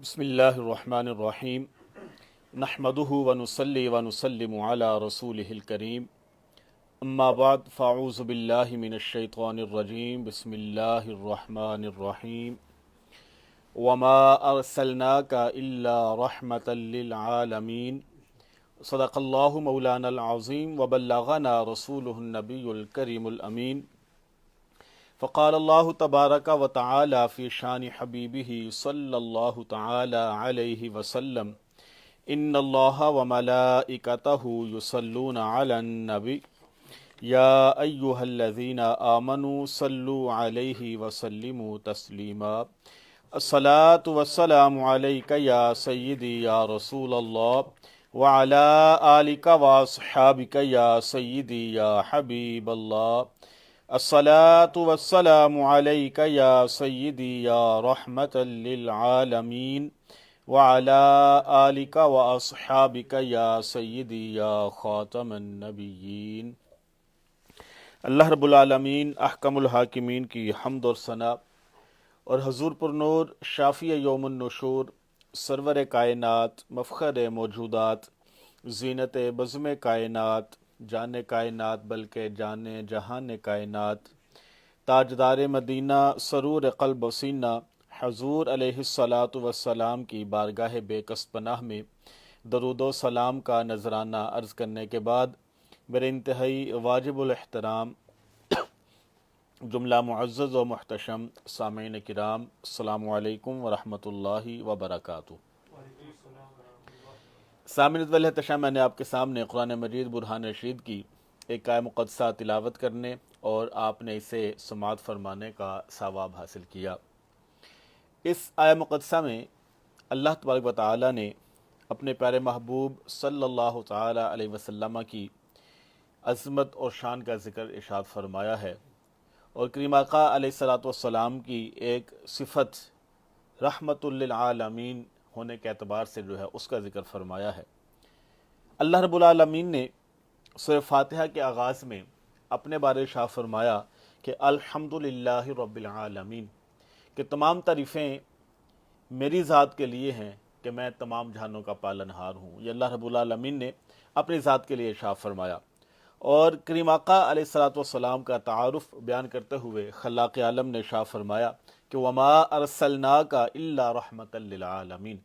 بسم اللہ الرحمن الرحیم نحمدہ ونصلی ونسلم علی رسولہ الکریم اما بعد فاعوذ باللہ من الشیطان الرجیم بسم اللہ الرحمن الرحیم وما ارسلناک الا رحمتا للعالمین صدق اللہ مولانا العظیم وبلغنا رسولہ النبی الکریم الامین فقال اللہ تبارک و تعالی فی شان حبیبہ صلی اللہ تعالی علیہ وسلم ان اللہ وملائکتہ یصلون علی النبی یا ایہا الذین آمنوا صلوا علیہ وسلموا تسلیما الصلاة والسلام علیک یا سیدی یا رسول اللہ وعلی آلک واصحابک یا سیدی یا حبیب اللہ الصلاة والسلام علیک یا سیدی یا رحمت للعالمین وعلى آلک واصحابک یا سیدی یا خاتم النبیین۔ اللہ رب العالمین احکم الحاکمین کی حمد اور ثنا اور حضور پر نور شافی یوم النشور سرور کائنات مفخر موجودات زینت بزم کائنات جان کائنات بلکہ جان جہان کائنات تاجدار مدینہ سرور قلب و سینہ حضور علیہ الصلاۃ والسلام کی بارگاہ بے کس پناہ میں درود و سلام کا نذرانہ عرض کرنے کے بعد میرے انتہائی واجب الاحترام جملہ معزز و محتشم سامعین کرام السلام علیکم ورحمۃ اللہ وبرکاتہ۔ سامعین والاحتشام، میں نے آپ کے سامنے قرآن مجید برہان رشید کی ایک آیہ مقدسہ تلاوت کرنے اور آپ نے اسے سماعت فرمانے کا ثواب حاصل کیا۔ اس آیہ مقدسہ میں اللہ تبارک و تعالی نے اپنے پیارے محبوب صلی اللہ تعالی علیہ وسلم کی عظمت اور شان کا ذکر ارشاد فرمایا ہے، اور کریم آقا علیہ الصلاۃ والسلام کی ایک صفت رحمت للعالمین ہونے کے اعتبار سے جو ہے اس کا ذکر فرمایا ہے۔ اللہ رب العالمین نے سورہ فاتحہ کے آغاز میں اپنے بارے شاہ فرمایا کہ الحمدللہ رب العالمین، کہ تمام تعریفیں میری ذات کے لیے ہیں کہ میں تمام جہانوں کا پالنہار ہوں۔ یہ اللہ رب العالمین نے اپنی ذات کے لیے ارشاد فرمایا، اور کریم آقا علیہ الصلاۃ والسلام کا تعارف بیان کرتے ہوئے خلاق عالم نے ارشاد فرمایا کہ وما ارسلناک الا رحمتا للعالمین،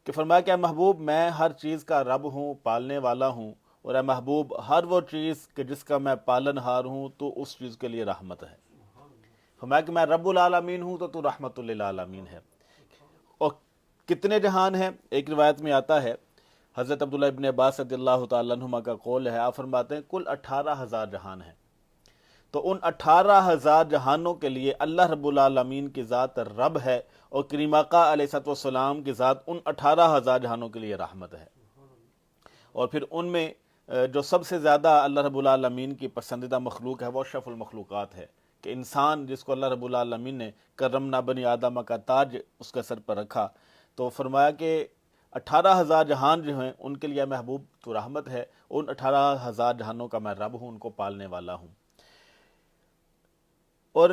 کہ فرمایا کہ اے محبوب میں ہر چیز کا رب ہوں، پالنے والا ہوں، اور اے محبوب ہر وہ چیز کہ جس کا میں پالنہار ہوں تو اس چیز کے لیے رحمت ہے۔ فرمایا کہ میں رب العالمین ہوں تو رحمت للعالمین ہے۔ اور کتنے جہان ہیں؟ ایک روایت میں آتا ہے، حضرت عبداللہ ابن عباس رضی اللہ تعالیٰ عنہما کا قول ہے، آپ فرماتے ہیں کل 18,000 جہان ہیں، تو ان 18,000 جہانوں کے لیے اللہ رب العالمین کی ذات رب ہے، اور کریم آقا علیہ السلام کی ذات ان 18,000 جہانوں کے لیے رحمت ہے۔ اور پھر ان میں جو سب سے زیادہ اللہ رب العالمین کی پسندیدہ مخلوق ہے وہ اشرف المخلوقات ہے، کہ انسان جس کو اللہ رب العالمین نے کرمنا بنی آدم کا تاج اس کے سر پر رکھا، تو فرمایا کہ 18,000 جہان جو ہیں ان کے لیے محبوب تو رحمت ہے، ان 18,000 جہانوں کا میں رب ہوں، ان کو پالنے والا ہوں۔ اور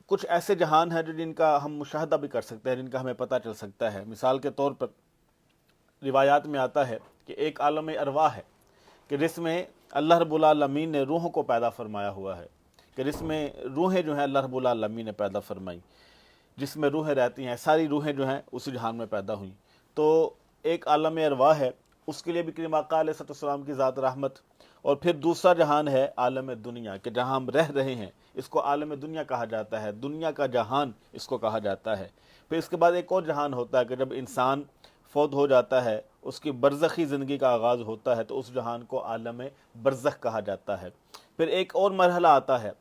کچھ ایسے جہان ہیں جن کا ہم مشاہدہ بھی کر سکتے ہیں، جن کا ہمیں پتہ چل سکتا ہے۔ مثال کے طور پر روایات میں آتا ہے کہ ایک عالم ارواح ہے کہ جس میں اللہ رب العالمین نے روحوں کو پیدا فرمایا ہوا ہے، کہ جس میں روحیں جو ہیں اللہ رب العالمین نے پیدا فرمائی، جس میں روحیں رہتی ہیں، ساری روحیں جو ہیں اسی جہان میں پیدا ہوئیں۔ تو ایک عالم ارواح ہے، اس کے لیے بھی کریم آقا علیہ السلام کی ذات رحمت۔ اور پھر دوسرا جہان ہے عالم دنیا، کہ جہاں ہم رہ رہے ہیں اس کو عالم دنیا کہا جاتا ہے، دنیا کا جہان اس کو کہا جاتا ہے۔ پھر اس کے بعد ایک اور جہان ہوتا ہے کہ جب انسان فوت ہو جاتا ہے، اس کی برزخی زندگی کا آغاز ہوتا ہے، تو اس جہان کو عالم برزخ کہا جاتا ہے۔ پھر ایک اور مرحلہ آتا ہے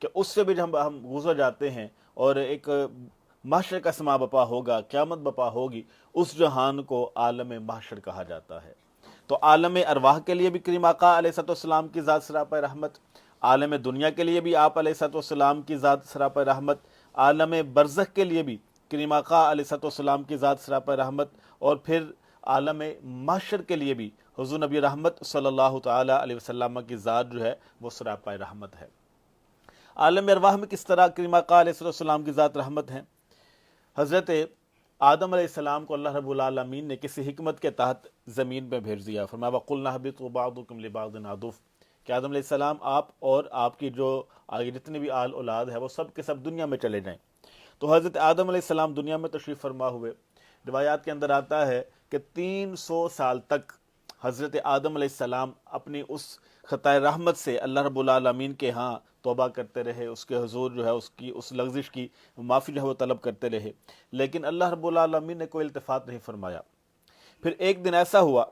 کہ اس سے بھی جب ہم گزر جاتے ہیں اور ایک محشر کا سما بپا ہوگا، قیامت بپا ہوگی، اس جہان کو عالم محشر کہا جاتا ہے۔ تو عالم ارواح کے لیے بھی کریم آقا علیہ السلام کی ذات سراپا رحمت، عالم دنیا کے لیے بھی آپ علیہ السلام کی ذات سراپا رحمت، عالم برزخ کے لیے بھی کریم آقا علیہ السلام کی ذات سراپا رحمت، اور پھر عالم محشر کے لیے بھی حضور نبی رحمت صلی اللہ تعالیٰ علیہ وسلم کی ذات جو ہے وہ سراپا رحمت ہے۔ عالم ارواح میں کس طرح کریم آقا علیہ السلام کی ذات رحمت ہیں؟ حضرت آدم علیہ السلام کو اللہ رب العالمین نے کسی حکمت کے تحت زمین پہ بھیج دیا، فرمایا وَقُلْنَا اهْبِطُوا بَعْضُكُمْ لِبَعْضٍ عَدُوٌّ، کہ آدم علیہ السلام آپ اور آپ کی جو آگے جتنے بھی آل اولاد ہے وہ سب کے سب دنیا میں چلے جائیں۔ تو حضرت آدم علیہ السلام دنیا میں تشریف فرما ہوئے۔ روایات کے اندر آتا ہے کہ 300 سال تک حضرت آدم علیہ السلام اپنی اس خطائے رحمت سے اللہ رب العالمین کے ہاں توبہ کرتے رہے، اس کے حضور جو ہے اس لغزش کی معافی جو ہے وہ طلب کرتے رہے، لیکن اللہ رب العالمین نے کوئی التفات نہیں فرمایا۔ پھر ایک دن ایسا ہوا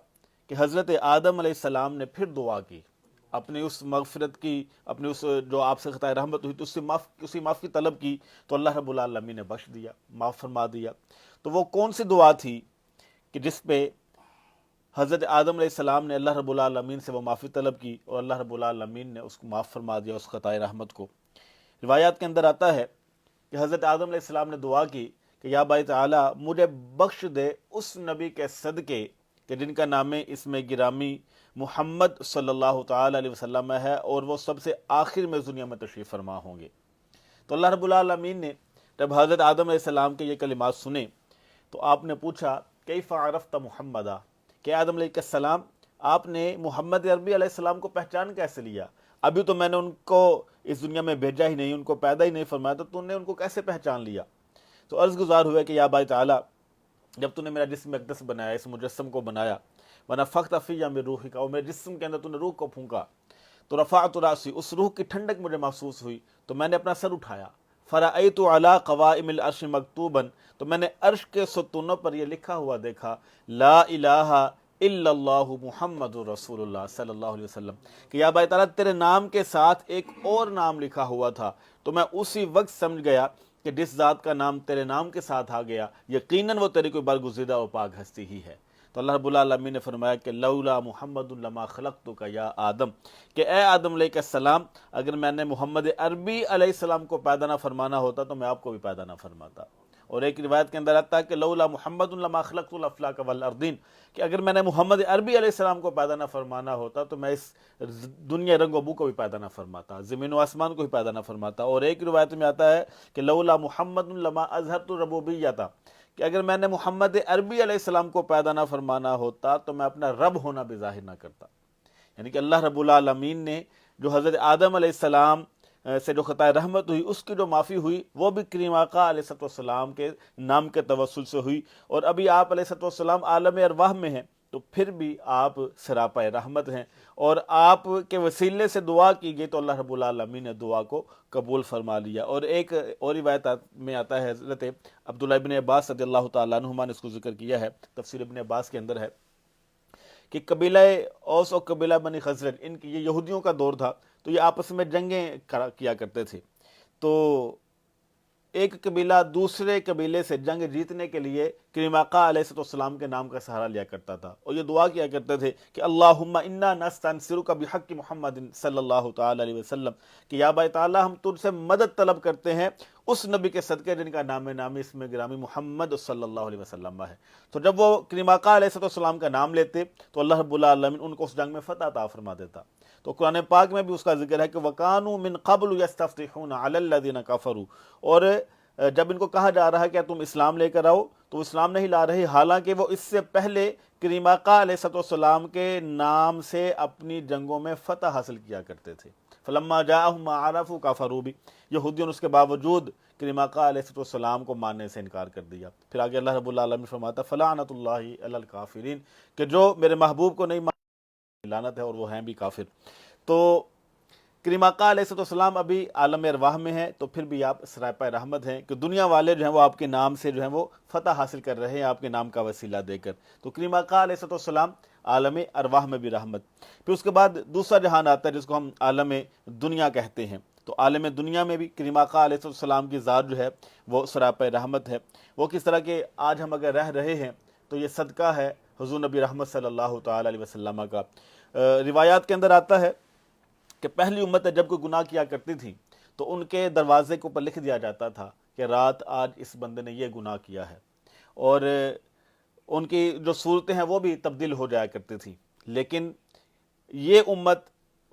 کہ حضرت آدم علیہ السلام نے پھر دعا کی، اپنی اس مغفرت کی، اپنی اس جو آپ سے خطائے رحمت ہوئی تو اسی معافی طلب کی، تو اللہ رب العالمین نے بخش دیا، معاف فرما دیا۔ تو وہ کون سی دعا تھی کہ جس پہ حضرت آدم علیہ السلام نے اللہ رب العالمین سے وہ معافی طلب کی اور اللہ رب العالمین نے اس کو معاف فرما دیا، اس خطائے رحمت کو؟ روایات کے اندر آتا ہے کہ حضرت آدم علیہ السلام نے دعا کی کہ یا باری تعالیٰ مجھے بخش دے اس نبی کے صدقے کہ جن کا نام اس میں گرامی محمد صلی اللہ تعالی علیہ وسلم ہے، اور وہ سب سے آخر میں دنیا میں تشریف فرما ہوں گے۔ تو اللہ رب العالمین نے جب حضرت آدم علیہ السلام کے یہ کلمات سنے تو آپ نے پوچھا کیف عرفت محمدا، کہ آدم علیہ السلام آپ نے محمد عربی علیہ السلام کو پہچان کیسے لیا؟ ابھی تو میں نے ان کو اس دنیا میں بھیجا ہی نہیں، ان کو پیدا ہی نہیں فرمایا، تو تم نے ان کو کیسے پہچان لیا؟ تو عرض گزار ہوئے کہ یا باری تعالیٰ جب تو نے میرا جسم اقدس بنایا، اس مجسم کو بنایا، ونفخت فیہ من روحک، اور میرے جسم کے اندر تو نے روح کو پھونکا، تو رفعت راسی، اس روح کی ٹھنڈک مجھے محسوس ہوئی تو میں نے اپنا سر اٹھایا، فرأیت علی قوائم العرش مکتوبا، تو میں نے عرش کے ستونوں پر یہ لکھا ہوا دیکھا لا الہ الا اللہ محمد رسول اللہ صلی اللہ علیہ وسلم، کہ یا بھائی تعالیٰ تیرے نام کے ساتھ ایک اور نام لکھا ہوا تھا، تو میں اسی وقت سمجھ گیا کہ جس ذات کا نام تیرے نام کے ساتھ آ گیا یقیناً وہ تیری کوئی برگزیدہ اور پاک ہستی ہی ہے۔ تو اللہ رب العالمین نے فرمایا کہ لولا محمد لما خلقتک یا آدم، کہ اے آدم علیہ السلام اگر میں نے محمد عربی علیہ السلام کو پیدا نہ فرمانا ہوتا تو میں آپ کو بھی پیدا نہ فرماتا۔ اور ایک روایت کے اندر آتا ہے کہ لولا محمد لما خلقت الافلاک والارضین، کہ اگر میں نے محمد عربی علیہ السلام کو پیدا نہ فرمانا ہوتا تو میں اس دنیا رنگ و بو کو بھی پیدا نہ فرماتا، زمین و آسمان کو بھی پیدا نہ فرماتا۔ اور ایک روایت میں آتا ہے کہ لولا محمد لما اظہرت الربوبیۃ، کہ اگر میں نے محمد عربی علیہ السلام کو پیدا نہ فرمانا ہوتا تو میں اپنا رب ہونا بھی ظاہر نہ کرتا۔ یعنی کہ اللہ رب العالمین نے جو حضرت آدم علیہ السلام سے جو خطائے رحمت ہوئی اس کی جو معافی ہوئی وہ بھی کریم آقا علیہ السلام کے نام کے توسل سے ہوئی، اور ابھی آپ علیہ السلام عالم ارواح میں ہیں تو پھر بھی آپ سراپا رحمت ہیں، اور آپ کے وسیلے سے دعا کی گئی تو اللہ رب العالمین نے دعا کو قبول فرما لیا۔ اور ایک اور روایت میں آتا ہے، حضرت عبداللہ ابن عباس رضی اللہ تعالیٰ عنہما نے اس کو ذکر کیا ہے، تفسیر ابن عباس کے اندر ہے کہ قبیلہ اوس اور قبیلہ بنی خزرج، ان کی یہ یہودیوں کا دور تھا تو یہ آپس میں جنگیں کیا کرتے تھے، تو ایک قبیلہ دوسرے قبیلے سے جنگ جیتنے کے لیے کریم آقا علیہ السلام کے نام کا سہارا لیا کرتا تھا، اور یہ دعا کیا کرتے تھے کہ اللہم انا نستنصرک بحق محمد صلی اللہ تعالی علیہ وسلم، کہ یا بھائی تعالیٰ ہم تجھ سے مدد طلب کرتے ہیں اس نبی کے صدقے جن کا نام نامی اس میں گرامی محمد صلی اللہ علیہ وسلم ہے۔ تو جب وہ کریم آقا علیہ السلام کا نام لیتے تو اللہ رب العالمین ان کو اس جنگ میں فتح عطا فرما دیتا۔ تو قرآن پاک میں بھی اس کا ذکر ہے کہ وَقَانُوا مِن قَبْلُ يَسْتَفْتِحُونَ عَلَى الَّذِينَ كَفَرُوا، اور جب ان کو کہا جا رہا ہے کہ تم اسلام لے کر آؤ تو وہ اسلام نہیں لا رہے، حالانکہ وہ اس سے پہلے کریم آقا علیہ السلام کے نام سے اپنی جنگوں میں فتح حاصل کیا کرتے تھے۔ فَلَمَّا جَاءَهُم مَّا عَرَفُوا كَفَرُوا بِهِ، یہودیوں نے اس کے باوجود کریم آقا علیہ السلام کو ماننے سے انکار کر دیا۔ پھر آگے اللہ رب العالمین فرماتا فَلَعْنَةُ اللَّهِ عَلَى الْكَافِرِينَ، کہ جو میرے محبوب کو نہیں مانتے لعنت ہے اور وہ ہیں بھی کافر۔ تو کریم آقا علیہ السلام ابھی عالم ارواح میں ہیں تو پھر بھی آپ سراپا رحمت ہیں کہ دنیا والے جو ہیں وہ آپ کے نام سے جو ہیں وہ فتح حاصل کر رہے ہیں آپ کے نام کا وسیلہ دے کر۔ تو کریم آقا علیہ السلام عالم ارواح میں بھی رحمت۔ پھر اس کے بعد دوسرا جہان آتا ہے جس کو ہم عالم دنیا کہتے ہیں، تو عالم دنیا میں بھی کریم آقا علیہ السلام کی ذات جو ہے وہ سراپا رحمت ہے۔ وہ کس طرح کہ آج ہم اگر رہ رہے ہیں تو یہ صدقہ ہے حضور نبی رحمت صلی اللہ تعالی علیہ وسلم کا۔ روایات کے اندر آتا ہے کہ پہلی امتیں جب کوئی گناہ کیا کرتی تھی تو ان کے دروازے کے اوپر لکھ دیا جاتا تھا کہ رات آج اس بندے نے یہ گناہ کیا ہے، اور ان کی جو صورتیں ہیں وہ بھی تبدیل ہو جایا کرتی تھی۔ لیکن یہ امت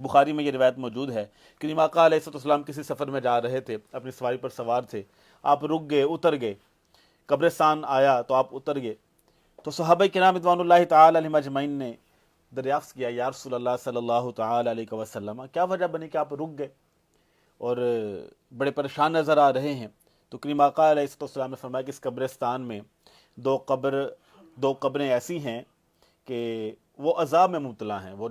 بخاری میں یہ روایت موجود ہے کہ امام آقا علیہ السلام کسی سفر میں جا رہے تھے، اپنی سواری پر سوار تھے، آپ رک گئے، اتر گئے، قبرستان آیا تو آپ اتر گئے، تو صحابہ کرام رضوان اللہ تعالی علیہم اجمعین نے دریافت کیا، یا رسول اللہ صلی اللہ تعالی علیہ وسلم کیا وجہ بنی کہ آپ رک گئے اور بڑے پریشان نظر آ رہے ہیں؟ تو کریم آقا علیہ السلام نے فرمایا کہ اس قبرستان میں دو قبریں ایسی ہیں کہ وہ عذاب میں مبتلا ہیں، وہ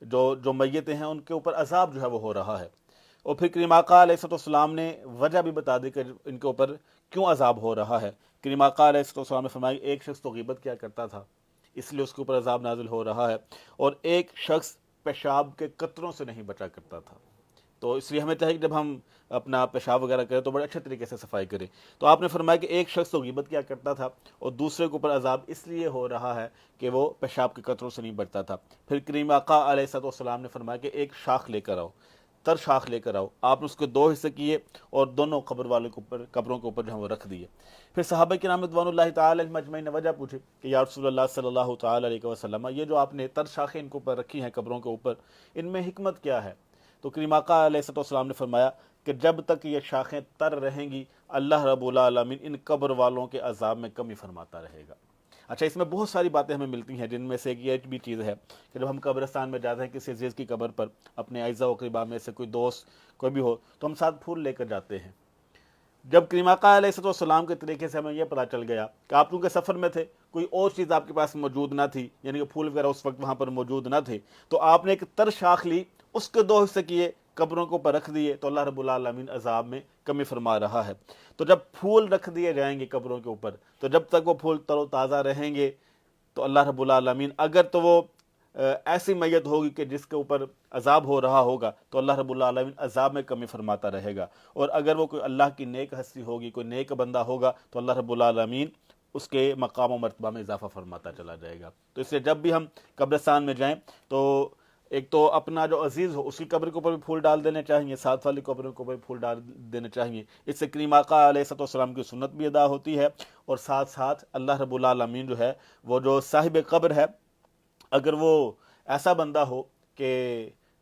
جو میتیں ہیں ان کے اوپر عذاب جو ہے وہ ہو رہا ہے۔ اور پھر کریم آقا علیہ السلام نے وجہ بھی بتا دی کہ ان کے اوپر کیوں عذاب ہو رہا ہے۔ کریم آقا علیہ السلام نے فرمایا کہ ایک شخص تو غیبت کیا کرتا تھا، اس لیے اس کے اوپر عذاب نازل ہو رہا ہے، اور ایک شخص پیشاب کے قطروں سے نہیں بچا کرتا تھا، تو اس لیے ہمیں چاہیے کہ جب ہم اپنا پیشاب وغیرہ کریں تو بڑے اچھے طریقے سے صفائی کریں۔ تو آپ نے فرمایا کہ ایک شخص تو غیبت کیا کرتا تھا اور دوسرے کے اوپر عذاب اس لیے ہو رہا ہے کہ وہ پیشاب کے قطروں سے نہیں بچتا تھا۔ پھر کریم آقا علیہ السلام نے فرمایا کہ ایک شاخ لے کر آؤ، تر شاخ لے کر آؤ۔ آپ نے اس کے دو حصے کیے اور دونوں قبر والے کے اوپر، قبروں کے اوپر جو ہے وہ رکھ دیے۔ پھر صحابہ کرام رضوان اللہ تعالی علیہم اجمعین نے وجہ پوچھی کہ یا رسول اللہ صلی اللہ تعالی علیہ وسلم، یہ جو آپ نے تر شاخیں ان کے اوپر رکھی ہیں قبروں کے اوپر، ان میں حکمت کیا ہے؟ تو کریم آقا علیہ السلام نے فرمایا کہ جب تک یہ شاخیں تر رہیں گی اللہ رب العالمین ان قبر والوں کے عذاب میں کمی فرماتا رہے گا۔ اچھا، اس میں بہت ساری باتیں ہمیں ملتی ہیں، جن میں سے ایک یہ بھی چیز ہے کہ جب ہم قبرستان میں جاتے ہیں کسی عزیز کی قبر پر، اپنے اعزا و اقربا میں سے کوئی دوست کوئی بھی ہو تو ہم ساتھ پھول لے کر جاتے ہیں۔ جب کریم آقا علیہ السلام کے طریقے سے ہمیں یہ پتہ چل گیا کہ آپ کیونکہ سفر میں تھے، کوئی اور چیز آپ کے پاس موجود نہ تھی، یعنی کہ پھول وغیرہ اس وقت وہاں پر موجود نہ تھے، تو آپ نے ایک تر شاخ لی، اس کے دو حصے کیے، قبروں کے اوپر رکھ دیے، تو اللہ رب العالمین عذاب میں کمی فرما رہا ہے۔ تو جب پھول رکھ دیے جائیں گے قبروں کے اوپر، تو جب تک وہ پھول تر و تازہ رہیں گے تو اللہ رب العالمین، اگر تو وہ ایسی میت ہوگی کہ جس کے اوپر عذاب ہو رہا ہوگا تو اللہ رب العالمین عذاب میں کمی فرماتا رہے گا، اور اگر وہ کوئی اللہ کی نیک ہستی ہوگی، کوئی نیک بندہ ہوگا، تو اللہ رب العالمین اس کے مقام و مرتبہ میں اضافہ فرماتا چلا جائے گا۔ تو اس لیے جب بھی ہم قبرستان میں جائیں تو ایک تو اپنا جو عزیز ہو اس کی قبر کے اوپر بھی پھول ڈال دینے چاہیے، ساتھ والی قبروں کے اوپر بھی پھول ڈال دینے چاہیے۔ اس سے کریم آقا علیہ السلام کی سنت بھی ادا ہوتی ہے، اور ساتھ ساتھ اللہ رب العالمین جو ہے وہ جو صاحب قبر ہے، اگر وہ ایسا بندہ ہو کہ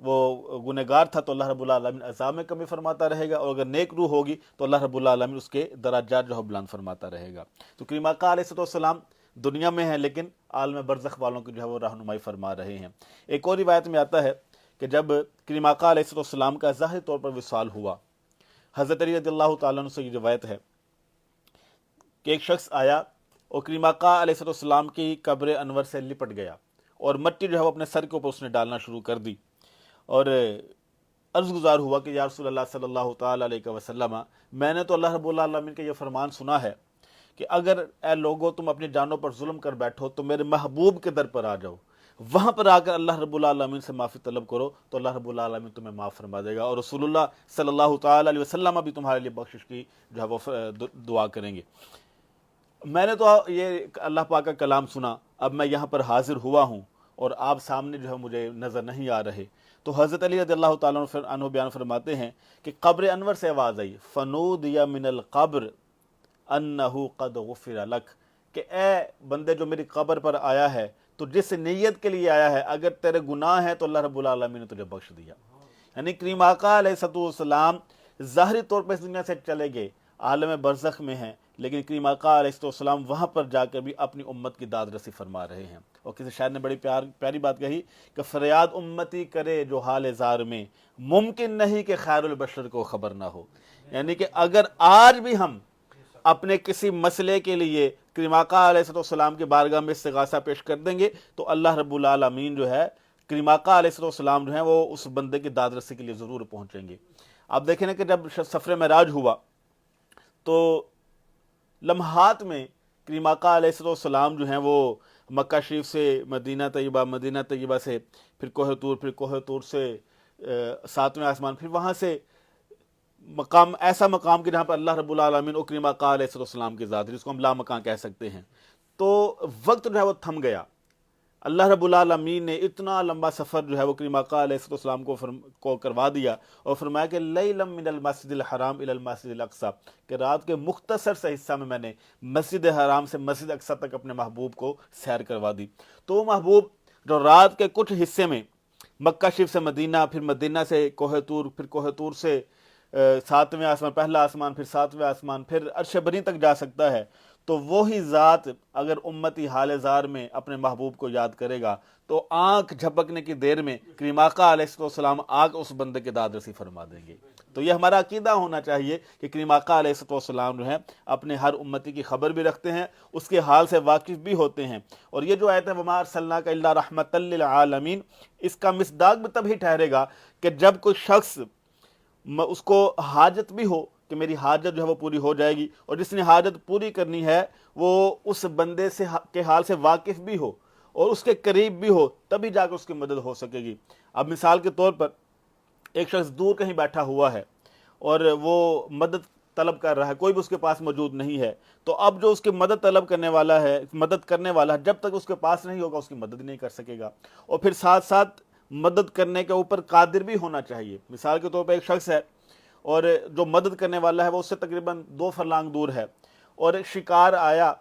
وہ گنہگار تھا تو اللہ رب العالمین عذاب میں کمی فرماتا رہے گا، اور اگر نیک روح ہوگی تو اللہ رب العالمین اس کے درجات جو ہے بلند فرماتا رہے گا۔ تو کریم آقا علیہ السلام دنیا میں ہیں لیکن عالم برزخ والوں کی جو ہے وہ رہنمائی فرما رہے ہیں۔ ایک اور روایت میں آتا ہے کہ جب کریم آقا علیہ السلام کا ظاہری طور پر وصال ہوا، حضرت علی رضی اللہ تعالیٰ عنہ سے یہ روایت ہے کہ ایک شخص آیا اور کریم آقا علیہ السلام کی قبر انور سے لپٹ گیا، اور مٹی جو ہے وہ اپنے سر کے اوپر اس نے ڈالنا شروع کر دی، اور عرض گزار ہوا کہ یا رسول اللہ صلی اللہ تعالی علیہ وسلم، میں نے تو اللہ رب العالمین کا یہ فرمان سنا ہے کہ اگر اے لوگو تم اپنی جانوں پر ظلم کر بیٹھو تو میرے محبوب کے در پر آ جاؤ، وہاں پر آ کر اللہ رب العالمین سے معافی طلب کرو تو اللہ رب العالمین تمہیں معاف فرما دے گا، اور رسول اللہ صلی اللہ تعالی علیہ وسلم بھی تمہارے لیے بخشش کی جو ہے وہ دعا کریں گے۔ میں نے تو یہ اللہ پاک کا کلام سنا، اب میں یہاں پر حاضر ہوا ہوں اور آپ سامنے جو ہے مجھے نظر نہیں آ رہے۔ تو حضرت علی رضی اللہ تعالیٰ عنہ بیان فرماتے ہیں کہ قبر انور سے آواز آئی، فنودی من القبر انہ قد غفر لک، کہ اے بندے جو میری قبر پر آیا ہے تو جس نیت کے لیے آیا ہے، اگر تیرے گناہ ہیں تو اللہ رب العالمین نے تجھے بخش دیا۔ یعنی کریم آقا علیہ السلام ظاہری طور پر اس دنیا سے چلے گئے، عالم برزخ میں ہیں، لیکن کریم آقا علیہ السلام وہاں پر جا کر بھی اپنی امت کی داد رسی فرما رہے ہیں۔ اور کسی شاعر نے بڑی پیاری بات کہی کہ فریاد امتی کرے جو حال زار میں، ممکن نہیں کہ خیر البشر کو خبر نہ ہو۔ یعنی کہ اگر آج بھی ہم اپنے کسی مسئلے کے لیے کریم آقا علیہ السلام کی بارگاہ میں استغاثہ پیش کر دیں گے تو اللہ رب العالمین جو ہے، کریم آقا علیہ السلام جو ہیں وہ اس بندے کی داد رسی کے لیے ضرور پہنچیں گے۔ آپ دیکھیں نا کہ جب سفر معراج ہوا تو لمحات میں کریم آقا علیہ السلام جو ہیں وہ مکہ شریف سے مدینہ طیبہ، مدینہ طیبہ سے پھر کوہ طور، پھر کوہ طور سے ساتویں آسمان، پھر وہاں سے مقام، ایسا مقام کہ جہاں پر اللہ رب العالمین اور کریم آقا علیہ السلام کی ذات، جس کو ہم لا مکان کہہ سکتے ہیں، تو وقت جو ہے وہ تھم گیا۔ اللہ رب العالمین نے اتنا لمبا سفر جو ہے وہ کریم آقا علیہ السلام کو کروا دیا، اور فرمایا کہ لیلا من المسجد الحرام الی المسجد الاقصی، کہ رات کے مختصر سے حصہ میں نے مسجد حرام سے مسجد اقصی تک اپنے محبوب کو سیر کروا دی۔ تو وہ محبوب جو رات کے کچھ حصے میں مکہ شریف سے مدینہ، پھر مدینہ سے کوہ طور، پھر کوہ طور سے ساتویں آسمان، پہلا آسمان، پھر ساتویں آسمان، پھر عرش بری تک جا سکتا ہے، تو وہی ذات اگر امتی حال زار میں اپنے محبوب کو یاد کرے گا تو آنکھ جھپکنے کی دیر میں کریم آقا علیہ السلام آگ اس بندے کے داد رسی فرما دیں گے۔ تو یہ ہمارا عقیدہ ہونا چاہیے کہ کریم آقا علیہ السلام جو ہے اپنے ہر امتی کی خبر بھی رکھتے ہیں، اس کے حال سے واقف بھی ہوتے ہیں۔ اور یہ جو آیت ہے وَمَا أَرْسَلْنَاكَ إِلَّا رَحْمَةً لِّلْعَالَمِينَ، اس کا مصداق بھی تب ہی ٹھہرے گا کہ جب کوئی شخص اس کو حاجت بھی ہو کہ میری حاجت جو ہے وہ پوری ہو جائے گی، اور جس نے حاجت پوری کرنی ہے وہ اس بندے سے کے حال سے واقف بھی ہو اور اس کے قریب بھی ہو، تبھی جا کے اس کی مدد ہو سکے گی۔ اب مثال کے طور پر ایک شخص دور کہیں بیٹھا ہوا ہے اور وہ مدد طلب کر رہا ہے، کوئی بھی اس کے پاس موجود نہیں ہے، تو اب جو اس کی مدد طلب کرنے والا ہے، مدد کرنے والا ہے، جب تک اس کے پاس نہیں ہوگا اس کی مدد نہیں کر سکے گا۔ اور پھر ساتھ ساتھ مدد کرنے کے اوپر قادر بھی ہونا چاہیے۔ مثال کے طور پر ایک شخص ہے اور جو مدد کرنے والا ہے وہ اس سے تقریباً 2 فرلانگ دور ہے، اور ایک شکار آیا،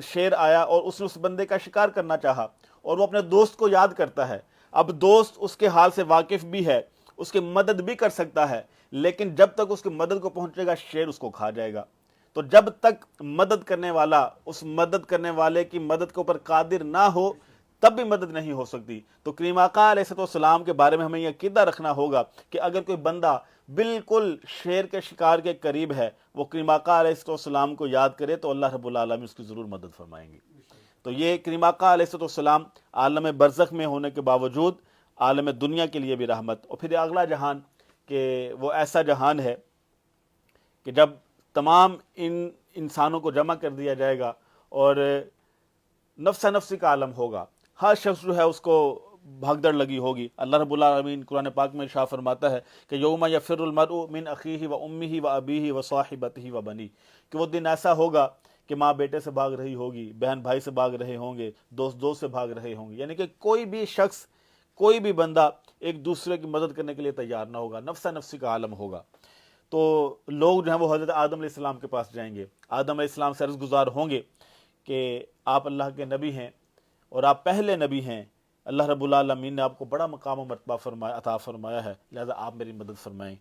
شیر آیا اور اس نے اس بندے کا شکار کرنا چاہا، اور وہ اپنے دوست کو یاد کرتا ہے۔ اب دوست اس کے حال سے واقف بھی ہے، اس کی مدد بھی کر سکتا ہے، لیکن جب تک اس کی مدد کو پہنچے گا شیر اس کو کھا جائے گا۔ تو جب تک مدد کرنے والا اس مدد کرنے والے کی مدد کے اوپر قادر نہ ہو تب بھی مدد نہیں ہو سکتی۔ تو کریم آقا علیہ السلام کے بارے میں ہمیں یہ عقیدہ رکھنا ہوگا کہ اگر کوئی بندہ بالکل شیر کے شکار کے قریب ہے، وہ کریم آقا علیہ السلام کو یاد کرے تو اللہ رب العالمین اس کی ضرور مدد فرمائیں گے۔ تو یہ کریم آقا علیہ السلام عالم برزخ میں ہونے کے باوجود عالم دنیا کے لیے بھی رحمت، اور پھر اگلا جہان کہ وہ ایسا جہان ہے کہ جب تمام ان انسانوں کو جمع کر دیا جائے گا اور نفسا نفسی کا عالم ہوگا، ہر شخص جو ہے اس کو بھگدڑ لگی ہوگی۔ اللہ رب العالمین قرآن پاک میں ارشاد فرماتا ہے کہ یوم یفر المرء من اخیہ و امہ و ابیہ و صاحبتہ و بنیہ، کہ وہ دن ایسا ہوگا کہ ماں بیٹے سے بھاگ رہی ہوگی، بہن بھائی سے بھاگ رہے ہوں گے، دوست دوست سے بھاگ رہے ہوں گے، یعنی کہ کوئی بھی شخص، کوئی بھی بندہ ایک دوسرے کی مدد کرنے کے لیے تیار نہ ہوگا، نفسا نفسی کا عالم ہوگا۔ تو لوگ جو ہیں وہ حضرت آدم علیہ السلام کے پاس جائیں گے، آدم علیہ السلام سے عرض گزار ہوں گے کہ آپ اللہ کے نبی ہیں اور آپ پہلے نبی ہیں، اللہ رب العالمین نے آپ کو بڑا مقام و مرتبہ عطا فرمایا ہے، لہذا آپ میری مدد فرمائیں۔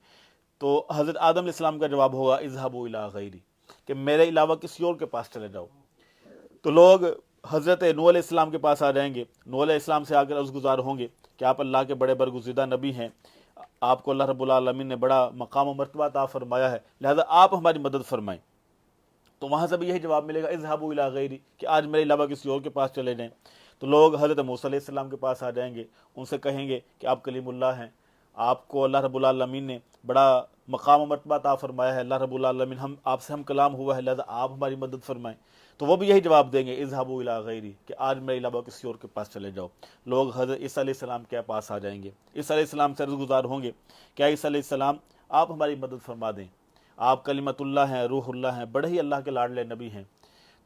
تو حضرت آدم علیہ السلام کا جواب ہوگا اذهبوا الی غیری، کہ میرے علاوہ کسی اور کے پاس چلے جاؤ۔ تو لوگ حضرت نوح علیہ السلام کے پاس آ جائیں گے، نوح علیہ السلام سے آ کر عرض گزار ہوں گے کہ آپ اللہ کے بڑے برگزیدہ نبی ہیں، آپ کو اللہ رب العالمین نے بڑا مقام و مرتبہ عطا فرمایا ہے، لہذا آپ ہماری مدد فرمائیں۔ تو وہاں سے بھی یہی جواب ملے گا اذهبوا الی غیری، کہ آج میرے علاوہ کسی اور کے پاس چلے جائیں۔ تو لوگ حضرت موسیٰ علیہ السلام کے پاس آ جائیں گے، ان سے کہیں گے کہ آپ کلیم اللہ ہیں، آپ کو اللہ رب العالمین نے بڑا مقام و مرتبہ عطا فرمایا ہے، اللہ رب العالمین آپ سے ہم کلام ہوا ہے، لہذا آپ ہماری مدد فرمائیں۔ تو وہ بھی یہی جواب دیں گے اذهبوا الی غیری، کہ آج میرے علاوہ کسی اور کے پاس چلے جاؤ۔ لوگ حضرت عیسیٰ علیہ السلام کے پاس آ جائیں گے، عیسیٰ علیہ السلام سے عرض گزار ہوں گے کہ عیسیٰ علیہ السلام آپ ہماری مدد فرما دیں، آپ کلمت اللہ ہیں، روح اللہ ہیں، بڑے ہی اللہ کے لاڈلے نبی ہیں۔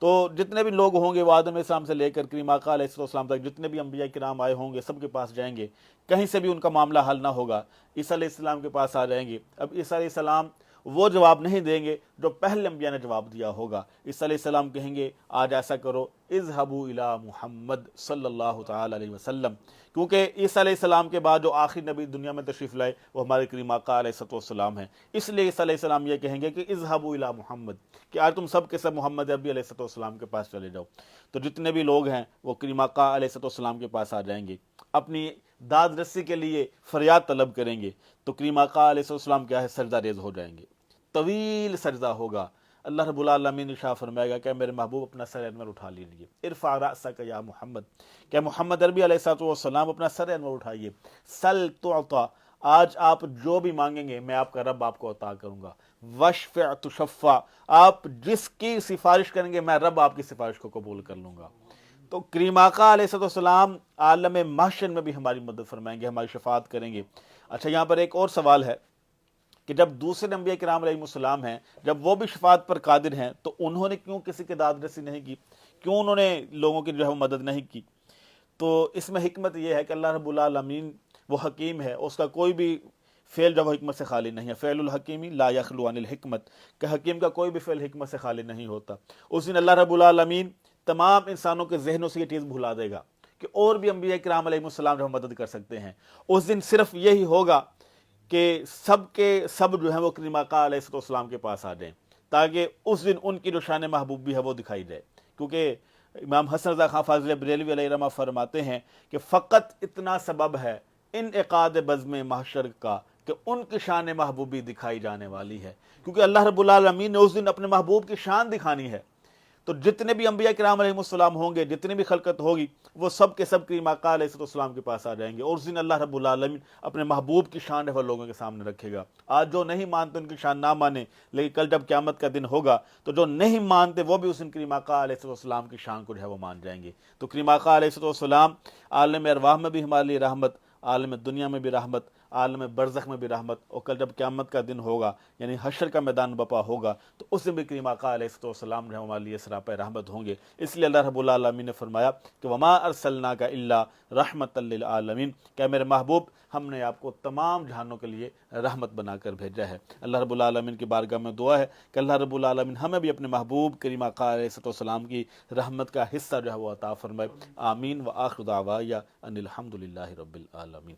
تو جتنے بھی لوگ ہوں گے وہ آدم علیہ السلام سے لے کر کریم آقا علیہ السلام تک جتنے بھی انبیاء کرام آئے ہوں گے سب کے پاس جائیں گے، کہیں سے بھی ان کا معاملہ حل نہ ہوگا، عیسیٰ علیہ السلام کے پاس آ جائیں گے۔ اب عیسیٰ علیہ السلام وہ جواب نہیں دیں گے جو پہلے انبیاء نے جواب دیا ہوگا۔ عیسیٰ علیہ السلام کہیں گے آج ایسا کرو اذهبوا الی محمد صلی اللہ تعالی علیہ وسلم، کیونکہ عیسیٰ علیہ السلام کے بعد جو آخری نبی دنیا میں تشریف لائے وہ ہمارے کریم آقا علیہ السلام ہیں، اس لیے عیسیٰ علیہ السلام یہ کہیں گے کہ اذهبوا الی محمد، کہ آج تم سب کے سب محمد عربی علیہ السلام کے پاس چلے جاؤ۔ تو جتنے بھی لوگ ہیں وہ کریم آقا علیہ السلام کے پاس آ جائیں گے، اپنی داد رسی کے لیے فریاد طلب کریں گے، تو کریم آقا علیہ السلام کیا ہے سجدہ ریز ہو جائیں گے، طویل سجدہ ہوگا۔ اللہ رب العالمین ارشاد فرمائے گا کہ میرے محبوب اپنا سر انور اٹھا لیجیے، ارفع رأسک یا محمد، کہ محمد عربی علیہ السلام اپنا سر انور اٹھائیے، سل تعطا، آج آپ جو بھی مانگیں گے میں آپ کا رب آپ کو عطا کروں گا، وشفع تشفع، آپ جس کی سفارش کریں گے میں رب آپ کی سفارش کو قبول کر لوں گا۔ تو کریم آقا علیہ السلام عالم محشر میں بھی ہماری مدد فرمائیں گے، ہماری شفاعت کریں گے۔ اچھا یہاں پر ایک اور سوال ہے کہ جب دوسرے انبیاء کرام علیہ السلام ہیں، جب وہ بھی شفاعت پر قادر ہیں تو انہوں نے کیوں کسی کی داد رسی نہیں کی، کیوں انہوں نے لوگوں کی جو ہے مدد نہیں کی؟ تو اس میں حکمت یہ ہے کہ اللہ رب العالمین وہ حکیم ہے، اس کا کوئی بھی فعل جو وہ حکمت سے خالی نہیں ہے، فعل الحکیمی لا یخلو عن الحکمت، کہ حکیم کا کوئی بھی فعل حکمت سے خالی نہیں ہوتا۔ اس دن اللہ رب العالمین تمام انسانوں کے ذہنوں سے یہ چیز بھلا دے گا کہ اور بھی انبیاء کرام علیہ السلام جو ہم مدد کر سکتے ہیں۔ اس دن صرف یہی ہوگا کہ سب کے سب جو ہیں وہ کریم آقا علیہ السلام کے پاس آ جائیں، تاکہ اس دن ان کی جو شان محبوب بھی ہے وہ دکھائی جائے۔ کیونکہ امام حسن رضا خان فاضل بریلوی علیہ رحمہ فرماتے ہیں کہ فقط اتنا سبب ہے انعقاد بزم محشر کا کہ ان کی شان محبوبی دکھائی جانے والی ہے، کیونکہ اللہ رب العالمین نے اس دن اپنے محبوب کی شان دکھانی ہے۔ تو جتنے بھی انبیاء کرام علیہ السلام ہوں گے، جتنی بھی خلقت ہوگی، وہ سب کے سب کریم آقا علیہ السلام کے پاس آ جائیں گے، اور اس دن اللہ رب العالمین اپنے محبوب کی شان وہ لوگوں کے سامنے رکھے گا۔ آج جو نہیں مانتے ان کی شان نہ مانے، لیکن کل جب قیامت کا دن ہوگا تو جو نہیں مانتے وہ بھی اس دن کریم آقا علیہ السلام کی شان کو جو ہے وہ مان جائیں گے۔ تو کریم آقا علیہ السلام عالم ارواح میں بھی ہمارے لیے رحمت، عالم دنیا میں بھی رحمت، عالم برزخ میں بھی رحمت، اور کل جب قیامت کا دن ہوگا یعنی حشر کا میدان بپا ہوگا تو اس دن بھی کریم آقا علیہ السلام جو ہمارے لیے سراپا رحمت ہوں گے۔ اس لیے اللہ رب العالمین نے فرمایا کہ وما ارسلناک الا رحمتا للعالمین، کہ میرے محبوب ہم نے آپ کو تمام جہانوں کے لیے رحمت بنا کر بھیجا ہے۔ اللہ رب العالمین کی بارگاہ میں دعا ہے کہ اللہ رب العالمین ہمیں بھی اپنے محبوب کریم آقا علیہ السلام کی رحمت کا حصہ جو ہے وہ عطا فرمائے۔ آمین۔ وآخر دعوایا ان الحمد للہ رب العالمین۔